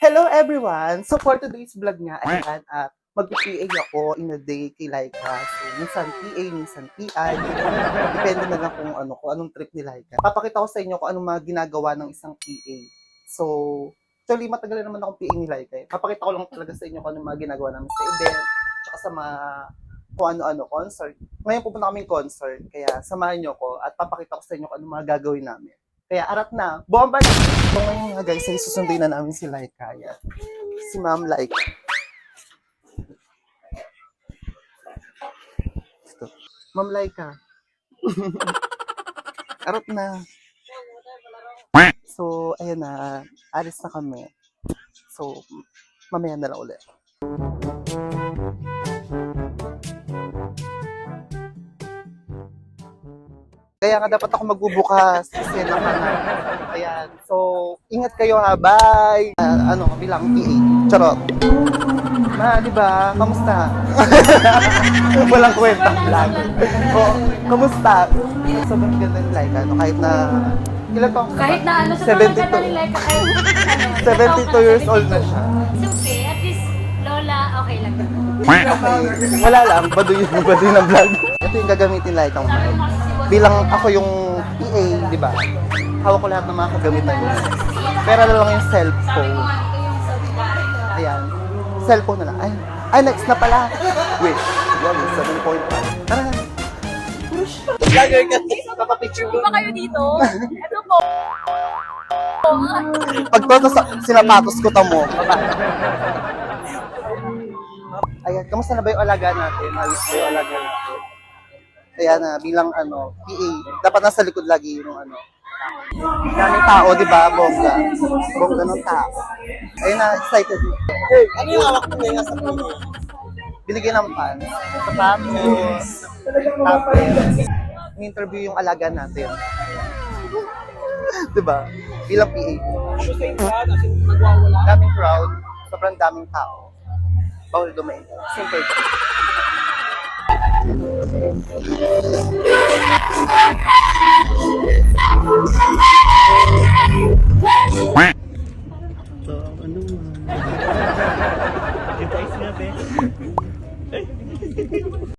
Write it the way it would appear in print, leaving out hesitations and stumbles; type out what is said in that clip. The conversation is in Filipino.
Hello everyone! So for today's vlog nga, ayan, mag-PA ako in a day kay Laika. So minsan PA, minsan PI. Depende na lang kung anong trip ni Laika. Papakita ko sa inyo kung anong mga ginagawa ng isang PA. So, actually matagal na naman akong PA ni Laika. Papakita ko lang talaga sa inyo kung anong mga ginagawa namin sa event, tsaka sa mga kung ano-ano concert. Ngayon pupunta kaming concert, kaya samahan nyo ko at papakita ko sa inyo kung anong mga gagawin namin. Kaya arat na, bomba na! So ngayon nga guys, ay susunduin na namin si Laika. Yan. Si Ma'am Laika. Ito. Ma'am Laika. Arat na. So, ayan na. Alis na kami. So, mamaya na lang ulit. Kaya nga dapat ako magbubukas kasi naman. Ayan. So, ingat kayo ha. Bye! Bilang PA. Charot. Ma, di ba? Kamusta? Walang kwentang vlog. Kamusta? Sobrang ganda ni Laika. Kahit na... Ilan pa? Kahit na ano, 72. nila kahit 72 years old na siya. It's okay, at least Lola, okay lang. Okay. Wala lang. Baduy ng vlog. Ito yung gagamitin Laika ng mic. Bilang ako yung PA, di ba? Hawak ko lahat ng mga kagamitan niya. Pero lang yung cellphone. Ayan. Cellphone na lang. Ay, next na pala. Wish. Yan, 7.5. Tara na. Vlogger ka. Papapicture ko. Ba kayo dito? Ito po. Pag to sa sinapatos ko tamo. Ayan, kamusta na ba yung alaga natin? Ayos ba yung alaga natin? Ayan na, bilang PA, dapat nasa likod lagi yung daming tao, di ba? Bongga. Bongga ng tao. Ayun na, excited. Hey, ano yung hawak mo ngayon sa PA? Binigyan ng pan. Tapos, in-interview yung alaga natin. Di ba? Bilang PA. Daming crowd, sobrang daming tao. Bawal dumain. Simple.